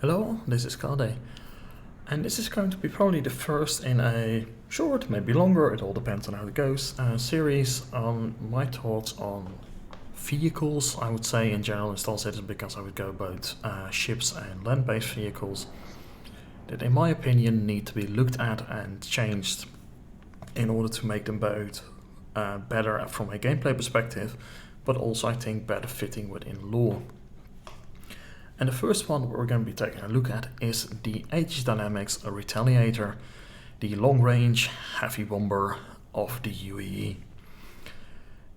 Hello, this is Kade, and this is going to be probably the first in a short, maybe longer, it all depends on how it goes, series on my thoughts on vehicles, I would say in general in Star Citizen, because I would go both ships and land-based vehicles that in my opinion need to be looked at and changed in order to make them both better from a gameplay perspective, but also I think better fitting within lore. And the first one we're going to be taking a look at is the Aegis Dynamics Retaliator, the long-range heavy bomber of the UAE.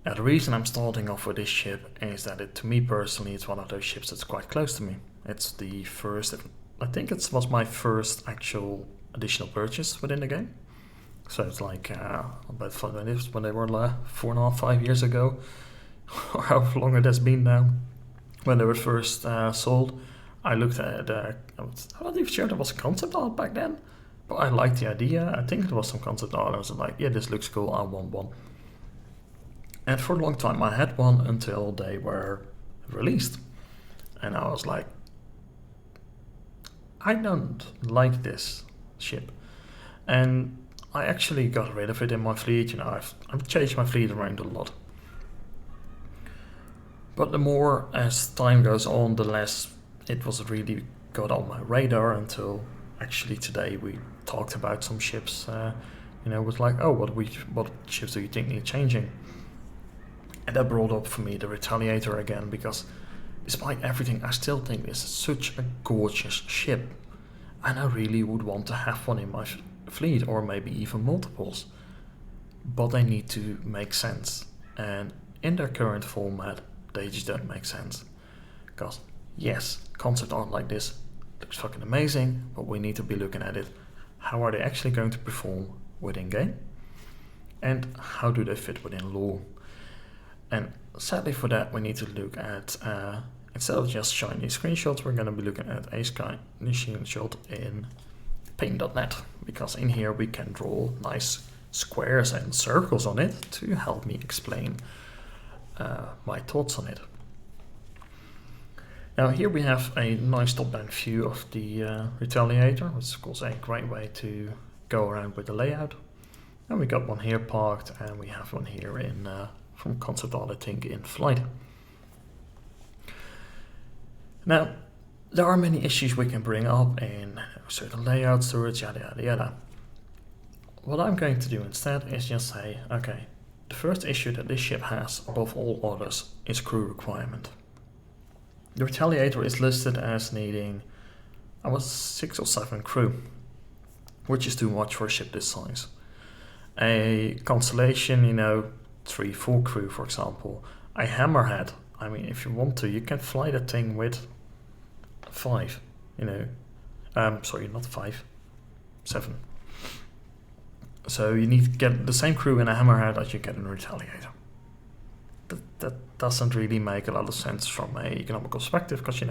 Now the reason I'm starting off with this ship is that to me personally it's one of those ships that's quite close to me. It's the first, I think it was my first actual additional purchase within the game. So it's like about when they were 4.5, 5 years ago, or however long it has been now. When they were first sold, I looked at I'm not even sure there was a concept art back then, but I liked the idea. I think there was some concept art. I was like, yeah, this looks cool, I want one. And for a long time I had one until they were released. And I was like, I don't like this ship. And I actually got rid of it in my fleet. You know, I've changed my fleet around a lot. But the more as time goes on, the less it was really got on my radar until actually today we talked about some ships. You know, it was like, oh, what ships do you think need changing? And that brought up for me the Retaliator again, because despite everything, I still think this is such a gorgeous ship. And I really would want to have one in my fleet, or maybe even multiples. But they need to make sense. And in their current format, they just don't make sense. Because yes, concept art like this looks fucking amazing, but we need to be looking at it. How are they actually going to perform within game? And how do they fit within lore? And sadly for that, we need to look at, instead of just shiny screenshots, we're going to be looking at a screenshot in paint.net, because in here we can draw nice squares and circles on it to help me explain my thoughts on it. Now here we have a nice top-down view of the Retaliator, which is of course a great way to go around with the layout. And we got one here parked, and we have one here in from concept art, I think, in flight. Now there are many issues we can bring up in certain layouts, storage, yada yada yada. What I'm going to do instead is just say, okay, the first issue that this ship has above all others is crew requirement. The Retaliator is listed as needing 6 or 7 crew, which is too much for a ship this size. A Constellation, 3-4 crew for example. A Hammerhead, I mean, if you want to, you can fly that thing with 5, sorry, not 5, 7. So you need to get the same crew in a Hammerhead as you get in a Retaliator. That doesn't really make a lot of sense from an economical perspective, because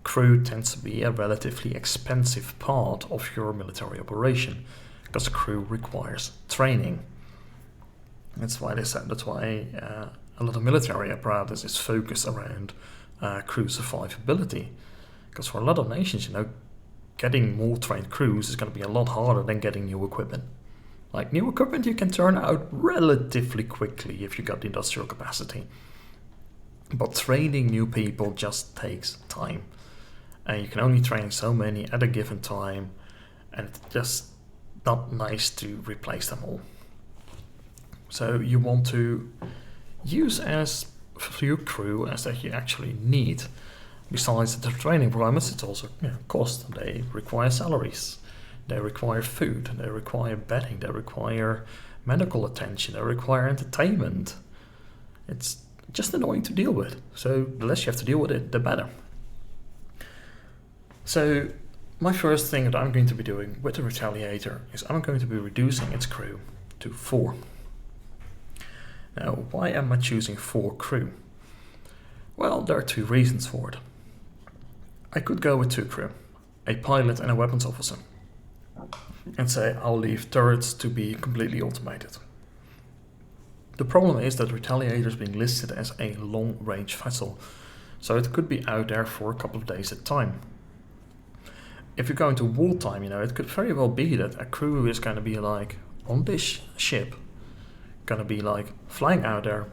crew tends to be a relatively expensive part of your military operation, because crew requires training. That's why a lot of military apparatus is focused around crew survivability, because for a lot of nations, getting more trained crews is going to be a lot harder than getting new equipment. Like new equipment you can turn out relatively quickly if you got the industrial capacity. But training new people just takes time. And you can only train so many at a given time, and it's just not nice to replace them all. So you want to use as few crew as that you actually need. Besides the training requirements, it's also cost. They require salaries. They require food, they require bedding, they require medical attention, they require entertainment. It's just annoying to deal with, so the less you have to deal with it, the better. So my first thing that I'm going to be doing with the Retaliator is I'm going to be reducing its crew to 4. Now, why am I choosing 4 crew? Well, there are 2 reasons for it. I could go with 2 crew, a pilot and a weapons officer, and say I'll leave turrets to be completely automated. The problem is that Retaliator is being listed as a long-range vessel, so it could be out there for a couple of days at a time. if you go into wartime, you know, it could very well be that a crew is going to be like on this ship, going to be like flying out there,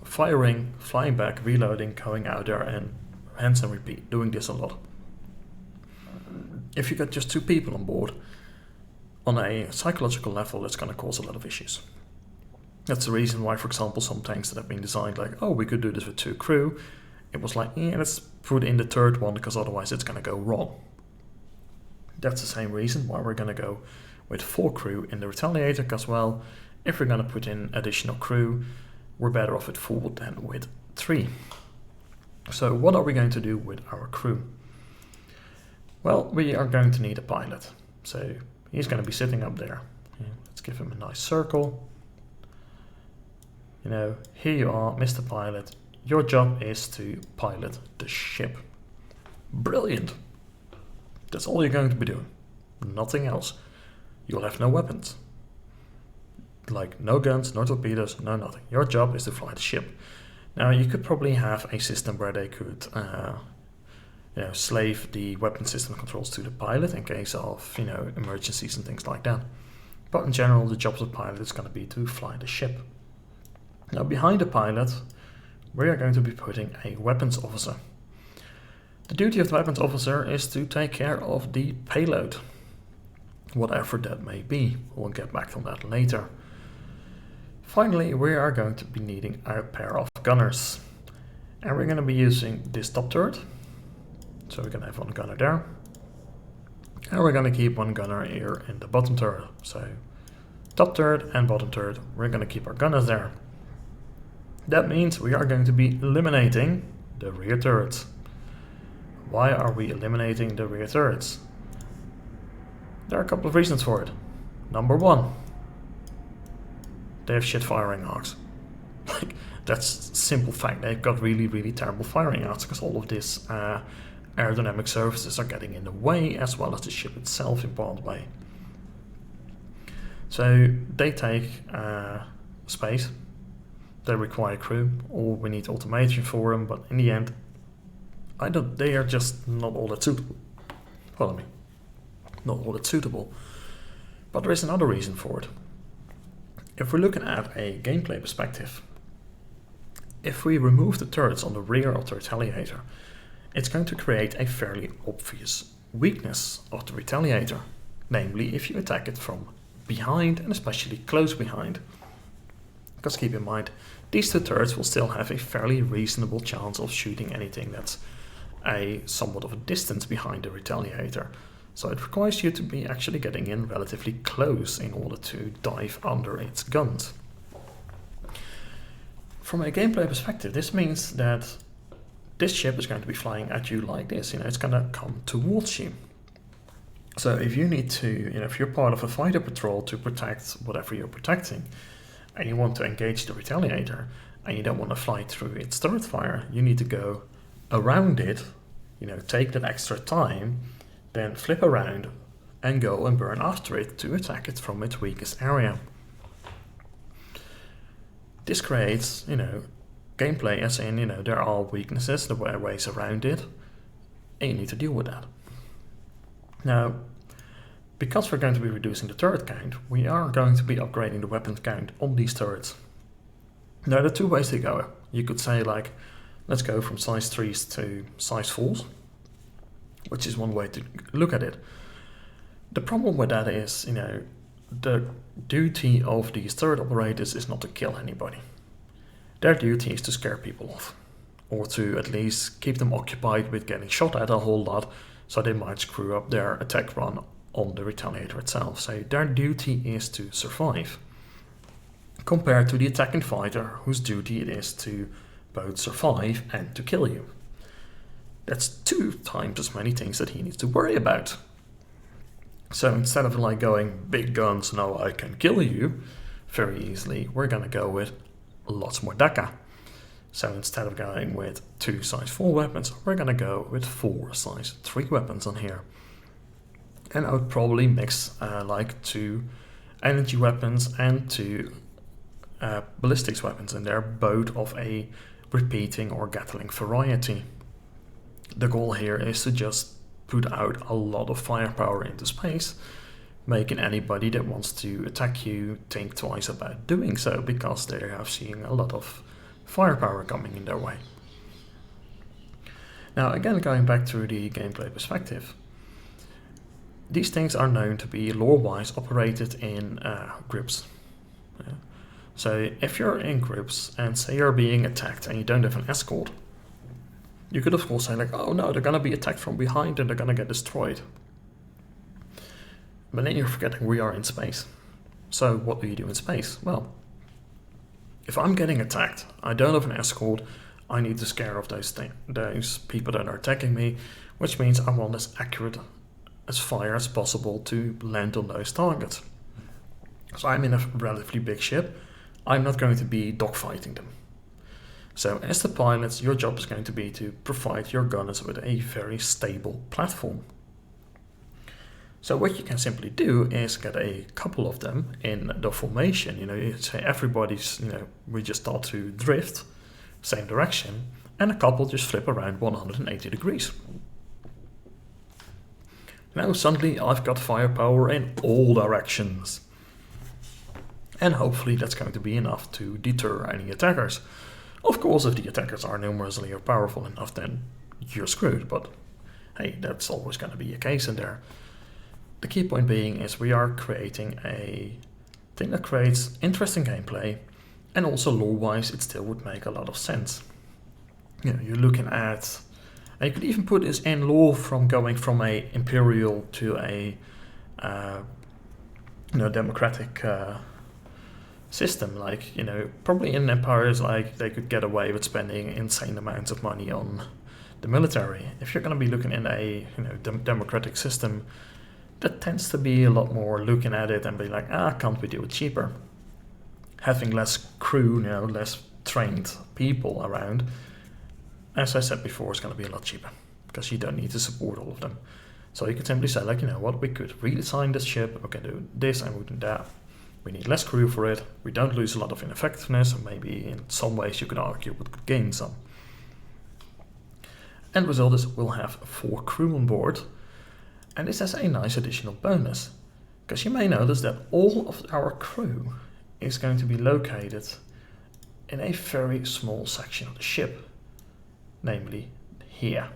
firing, flying back, reloading, going out there, and rinse and repeat, doing this a lot. If you got just 2 people on board, on a psychological level, it's going to cause a lot of issues. That's the reason why, for example, some tanks that have been designed like, oh, we could do this with 2 crew, it was like, yeah, let's put in the 3rd one because otherwise it's going to go wrong. That's the same reason why we're going to go with 4 crew in the Retaliator, because, well, if we're going to put in additional crew, we're better off with 4 than with 3. So what are we going to do with our crew? Well, we are going to need a pilot. So he's going to be sitting up there. Yeah, let's give him a nice circle. You know, here you are, Mr. Pilot. Your job is to pilot the ship. Brilliant. That's all you're going to be doing. Nothing else. You'll have no weapons. Like no guns, no torpedoes, no nothing. Your job is to fly the ship. Now you could probably have a system where they could you know, slave the weapon system controls to the pilot in case of, you know, emergencies and things like that. But in general, the job of the pilot is going to be to fly the ship. Now behind the pilot, we are going to be putting a weapons officer. The duty of the weapons officer is to take care of the payload, whatever that may be. We'll get back on that later. Finally, we are going to be needing a pair of gunners. And we're going to be using this top turret. So we're going to have 1 gunner there. And we're going to keep 1 gunner here in the bottom turret. So top turret and bottom turret, we're going to keep our gunners there. That means we are going to be eliminating the rear turrets. Why are we eliminating the rear turrets? There are a couple of reasons for it. Number 1, they have shit firing arcs. Like, that's a simple fact. They've got really, really terrible firing arcs because all of this aerodynamic surfaces are getting in the way, as well as the ship itself in part way. So they take space. They require crew, or we need automation for them, but in the end, they are just not all that suitable. Follow me. Not all that suitable. But there is another reason for it. If we're looking at a gameplay perspective, if we remove the turrets on the rear of the Retaliator, it's going to create a fairly obvious weakness of the Retaliator. Namely, if you attack it from behind, and especially close behind. Because keep in mind, these 2 turrets will still have a fairly reasonable chance of shooting anything that's a somewhat of a distance behind the Retaliator. So it requires you to be actually getting in relatively close in order to dive under its guns. From a gameplay perspective, this means that this ship is going to be flying at you like this. You know, it's going to come towards you. So if you need to, you know, if you're part of a fighter patrol to protect whatever you're protecting, and you want to engage the Retaliator, and you don't want to fly through its turret fire, you need to go around it, you know, take that extra time, then flip around and go and burn after it to attack it from its weakest area. This creates, you know, gameplay as in, you know, there are weaknesses, there are ways around it, and you need to deal with that. Now, because we're going to be reducing the turret count, we are going to be upgrading the weapon count on these turrets. Now, there are 2 ways to go. You could say, like, let's go from size 3s to size 4s, which is one way to look at it. The problem with that is, you know, the duty of these turret operators is not to kill anybody. Their duty is to scare people off, or to at least keep them occupied with getting shot at a whole lot, so they might screw up their attack run on the Retaliator itself. So their duty is to survive, compared to the attacking fighter, whose duty it is to both survive and to kill you. That's 2 times as many things that he needs to worry about. So instead of like going big guns, no, I can kill you very easily, we're gonna go with lots more DACA. So instead of going with 2 size 4 weapons, we're gonna go with 4 size 3 weapons on here. And I would probably mix like 2 energy weapons and 2 ballistics weapons in there, both of a repeating or Gatling variety. The goal here is to just put out a lot of firepower into space, making anybody that wants to attack you think twice about doing so, because they have seen a lot of firepower coming in their way. Now again, going back to the gameplay perspective, these things are known to be lore-wise operated in groups. So if you're in groups and say you're being attacked and you don't have an escort, you could of course say like, oh no, they're gonna be attacked from behind and they're gonna get destroyed. But then you're forgetting we are in space. So what do you do in space? Well, if I'm getting attacked, I don't have an escort, I need to scare off those people that are attacking me, which means I want as accurate as fire as possible to land on those targets. So I'm in a relatively big ship, I'm not going to be dogfighting them. So as the pilots, your job is going to be to provide your gunners with a very stable platform. So what you can simply do is get a couple of them in the formation. You say everybody's, we just start to drift, same direction, and a couple just flip around 180 degrees. Now suddenly I've got firepower in all directions. And hopefully that's going to be enough to deter any attackers. Of course, if the attackers are numerously or powerful enough, then you're screwed, but hey, that's always going to be a case in there. The key point being is we are creating a thing that creates interesting gameplay, and also lore-wise it still would make a lot of sense. You're looking at, and you could even put this in lore from going from a imperial to a democratic system. Like, probably in empires, like, they could get away with spending insane amounts of money on the military. If you're going to be looking in a democratic system, that tends to be a lot more looking at it and be like, can't we do it cheaper? Having less crew, less trained people around, as I said before, it's going to be a lot cheaper because you don't need to support all of them. So you could simply say, like, we could redesign this ship, we can do this and we can do that. We need less crew for it, we don't lose a lot of ineffectiveness, and maybe in some ways you could argue we could gain some. End result is we'll have 4 crew on board, and this has a nice additional bonus, because you may notice that all of our crew is going to be located in a very small section of the ship, namely here.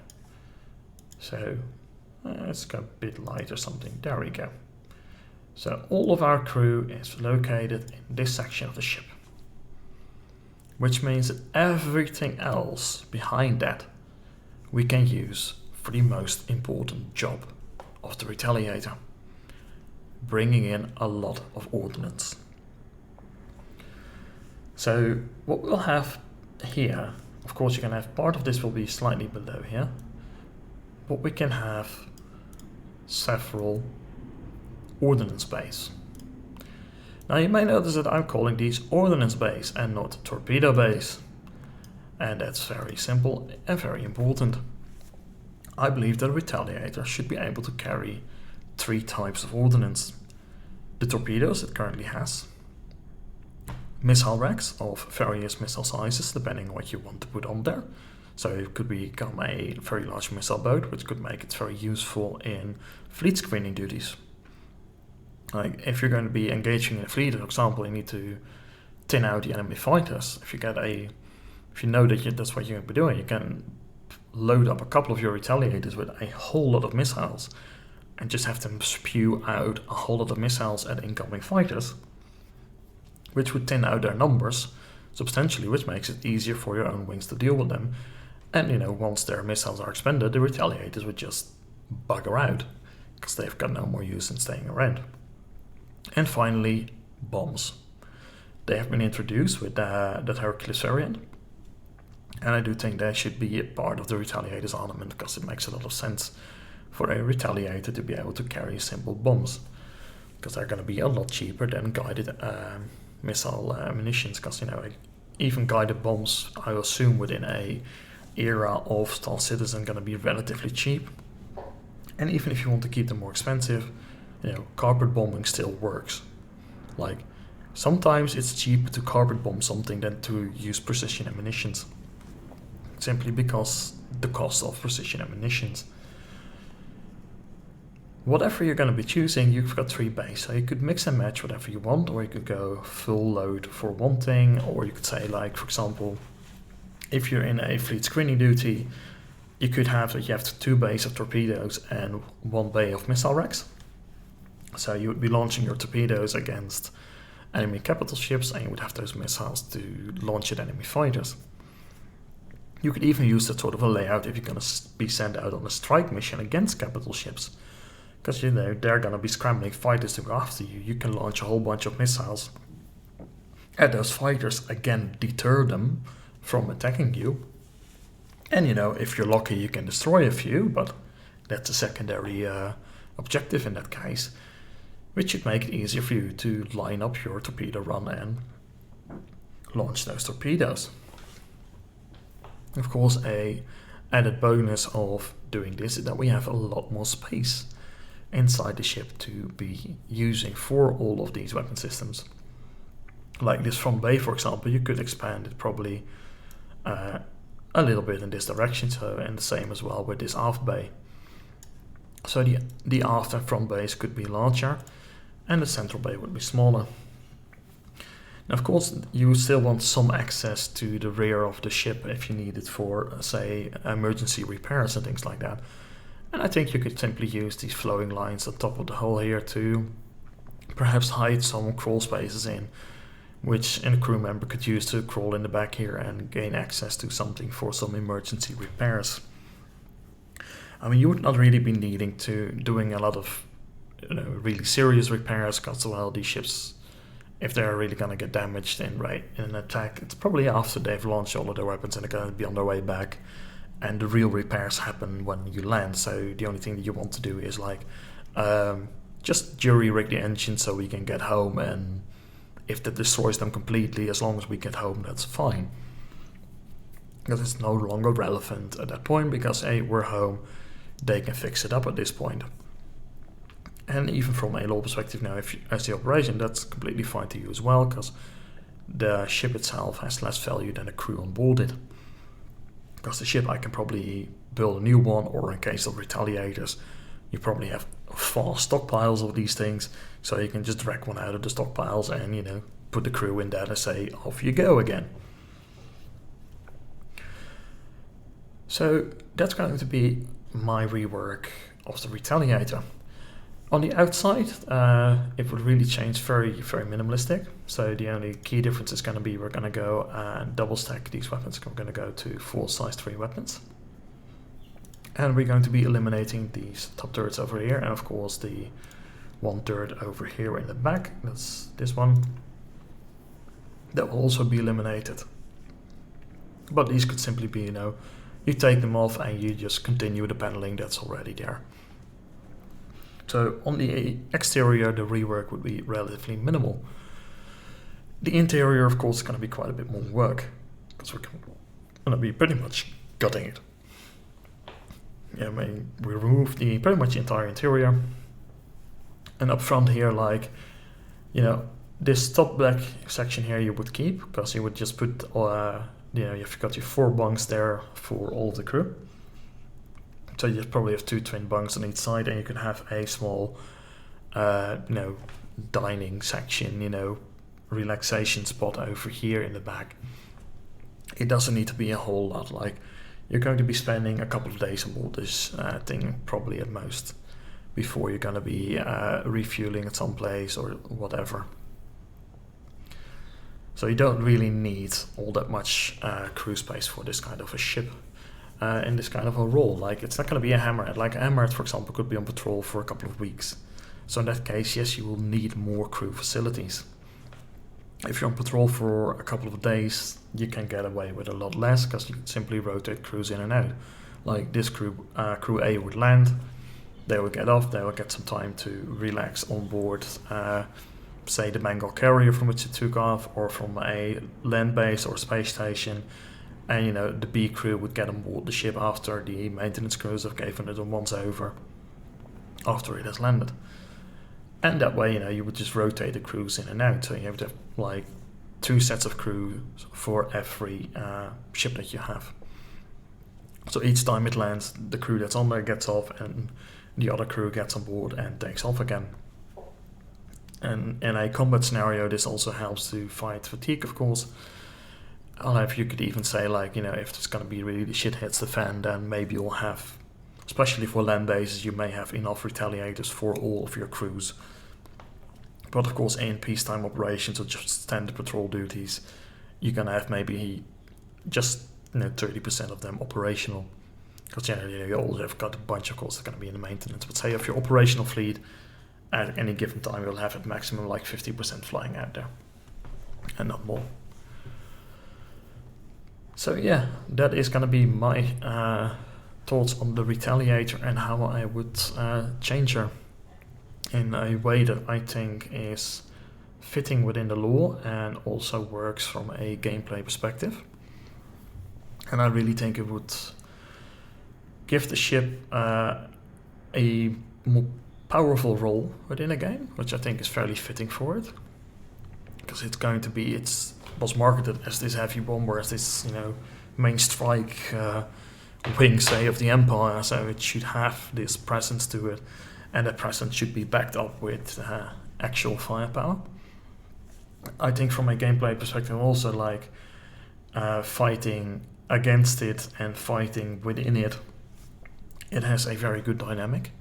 So let's go a bit light or something, there we go. So all of our crew is located in this section of the ship, which means that everything else behind that we can use for the most important job of the Retaliator, bringing in a lot of ordnance. So what we'll have here, of course you can have part of this will be slightly below here, but we can have several ordnance bays. Now you may notice that I'm calling these ordnance bays and not torpedo bays, and that's very simple and very important. I believe that a Retaliator should be able to carry 3 types of ordnance. The torpedoes it currently has, missile racks of various missile sizes depending on what you want to put on there. So it could become a very large missile boat, which could make it very useful in fleet screening duties. Like if you're going to be engaging in a fleet, for example, you need to thin out the enemy fighters. If you know that that's what you're going to be doing, you can load up a couple of your Retaliators with a whole lot of missiles and just have them spew out a whole lot of missiles at incoming fighters, which would thin out their numbers substantially, which makes it easier for your own wings to deal with them. And once their missiles are expended, the Retaliators would just bugger out because they've got no more use in staying around. And finally, bombs. They have been introduced with that Hercules variant, and I do think they should be a part of the Retaliator's armament because it makes a lot of sense for a Retaliator to be able to carry simple bombs, because they're going to be a lot cheaper than guided missile munitions, because even guided bombs, I assume within a era of Star Citizen, going to be relatively cheap. And even if you want to keep them more expensive, carpet bombing still works. Like, sometimes it's cheaper to carpet bomb something than to use precision ammunitions, simply because the cost of precision ammunitions. Whatever you're going to be choosing, you've got 3 bays, so you could mix and match whatever you want, or you could go full load for one thing, or you could say, like, for example, if you're in a fleet screening duty, you could have that you have 2 bays of torpedoes and 1 bay of missile racks. So you would be launching your torpedoes against enemy capital ships, and you would have those missiles to launch at enemy fighters. You could even use that sort of a layout if you're going to be sent out on a strike mission against capital ships. Because, you know, they're going to be scrambling fighters to go after you. You can launch a whole bunch of missiles at those fighters, again, deter them from attacking you. And, you know, if you're lucky, you can destroy a few, but that's a secondary objective in that case, which should make it easier for you to line up your torpedo run and launch those torpedoes. Of course, a added bonus of doing this is that we have a lot more space inside the ship to be using for all of these weapon systems. Like this front bay, for example, you could expand it probably a little bit in this direction, so, and the same as well with this aft bay. So the aft and front bays could be larger, and the central bay would be smaller. Now, of course, you still want some access to the rear of the ship if you need it for, say, emergency repairs and things like that. And I think you could simply use these flowing lines on top of the hull here to perhaps hide some crawl spaces in, which a crew member could use to crawl in the back here and gain access to something for some emergency repairs. I mean, you would not really be needing to doing a lot of, you know, really serious repairs, because, well, these ships, if they're really going to get damaged in an attack, it's probably after they've launched all of their weapons and they're going to be on their way back. And the real repairs happen when you land, so the only thing that you want to do is like just jury-rig the engine so we can get home, and if that destroys them completely, as long as we get home, that's fine. Because it's no longer relevant at that point, because hey, we're home, they can fix it up at this point. And even from a law perspective now, as the operation, that's completely fine to you as well, because the ship itself has less value than the crew on board it. Because the ship, I can probably build a new one, or in case of retaliators, you probably have vast stockpiles of these things, so you can just drag one out of the stockpiles and, you know, put the crew in that and say, off you go again. So that's going to be my rework of the Retaliator. On the outside, it would really change very, very minimalistic. So the only key difference is going to be we're going to go and double stack these weapons. We're going to go to 4 size 3 weapons. And we're going to be eliminating these top turrets over here, and of course the 1 turret over here in the back. That's this one. That will also be eliminated. But these could simply be, you know, you take them off and you just continue the paneling that's already there. So on the exterior, the rework would be relatively minimal. The interior, of course, is going to be quite a bit more work, because we're going to be pretty much gutting it. Yeah, I mean, we remove the pretty much the entire interior, and up front here, like, you know, this top back section here you would keep, because you would just put, you know, you've got your 4 bunks there for all of the crew. So you probably have 2 twin bunks on each side, and you can have a small, you know, dining section, you know, relaxation spot over here in the back. It doesn't need to be a whole lot. Like, you're going to be spending a couple of days on board this thing, probably at most, before you're going to be refueling at some place or whatever. So you don't really need all that much crew space for this kind of a ship. In this kind of a role. Like, it's not going to be a hammerhead. Like, a hammerhead, for example, could be on patrol for a couple of weeks. So in that case, yes, you will need more crew facilities. If you're on patrol for a couple of days, you can get away with a lot less, because you can simply rotate crews in and out. Like this crew, crew A would land, they will get off, they will get some time to relax on board, say the Bengal carrier from which it took off, or from a land base or space station. And, you know, the B crew would get on board the ship after the maintenance crews have given it a once over, after it has landed. And that way, you know, you would just rotate the crews in and out. So you have to have like 2 sets of crew for every ship that you have. So each time it lands, the crew that's on there gets off, and the other crew gets on board and takes off again. And in a combat scenario, this also helps to fight fatigue, of course. Although if you could even say, like, you know, if there's going to be really the shit hits the fan, then maybe you'll have, especially for land bases, you may have enough retaliators for all of your crews. But of course, in peacetime operations or just standard patrol duties, you're going to have maybe just 30% of them operational. Because generally you also have got a bunch, of course, that are going to be in the maintenance. But say of your operational fleet, at any given time you'll have at maximum like 50% flying out there. And not more. So yeah, that is going to be my thoughts on the Retaliator and how I would change her in a way that I think is fitting within the lore and also works from a gameplay perspective. And I really think it would give the ship a more powerful role within a game, which I think is fairly fitting for it. Because it's going to be, it was marketed as this heavy bomber, as this, main strike wing, say, of the Empire, so it should have this presence to it, and that presence should be backed up with actual firepower. I think from a gameplay perspective also, like, fighting against it and fighting within it, it has a very good dynamic.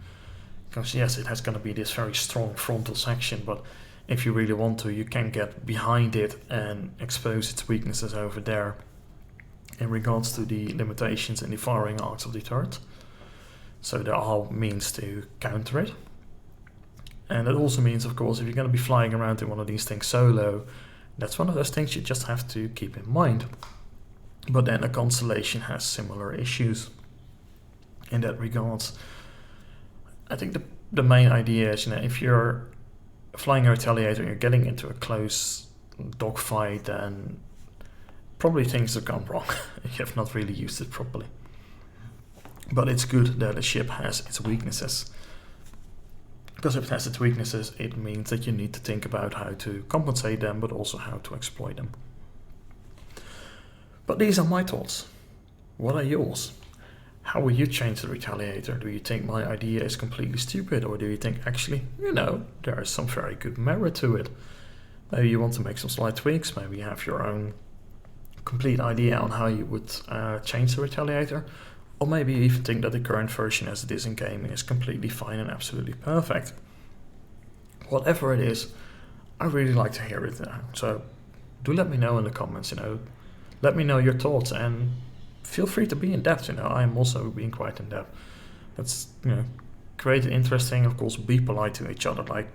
Because yes, it has going to be this very strong frontal section, but if you really want to, you can get behind it and expose its weaknesses over there in regards to the limitations in the firing arcs of the turret. So there are means to counter it. And it also means, of course, if you're going to be flying around in one of these things solo, that's one of those things you just have to keep in mind. But then a Constellation has similar issues in that regards. I think the main idea is, if you're flying a Retaliator and you're getting into a close dogfight, then probably things have gone wrong. You have not really used it properly. But it's good that a ship has its weaknesses. Because if it has its weaknesses, it means that you need to think about how to compensate them, but also how to exploit them. But these are my thoughts. What are yours? How will you change the Retaliator? Do you think my idea is completely stupid, or do you think actually, there is some very good merit to it? Maybe you want to make some slight tweaks, maybe you have your own complete idea on how you would change the Retaliator, or maybe you even think that the current version as it is in game is completely fine and absolutely perfect. Whatever it is, I really like to hear it now. So do let me know in the comments, let me know your thoughts, and feel free to be in depth, I am also being quite in depth. That's, great and interesting. Of course, be polite to each other. Like,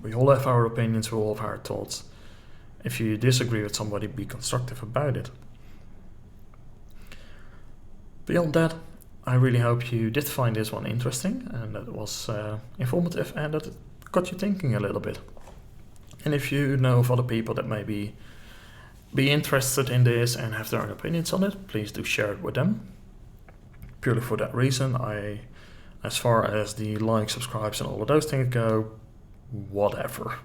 we all have our opinions, we all have our thoughts. If you disagree with somebody, be constructive about it. Beyond that, I really hope you did find this one interesting and that it was informative and that it got you thinking a little bit. And if you know of other people that maybe be interested in this and have their own opinions on it, please do share it with them. Purely for that reason, as far as the like, subscribes and all of those things go, whatever.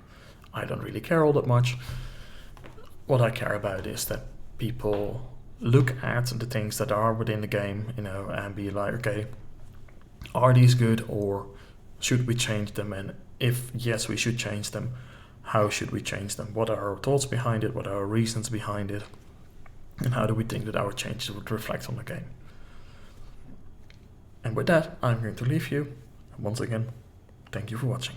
I don't really care all that much. What I care about is that people look at the things that are within the game, and be like, okay, are these good, or should we change them? And if yes, we should change them, how should we change them? What are our thoughts behind it? What are our reasons behind it? And how do we think that our changes would reflect on the game? And with that, I'm going to leave you. And once again, thank you for watching.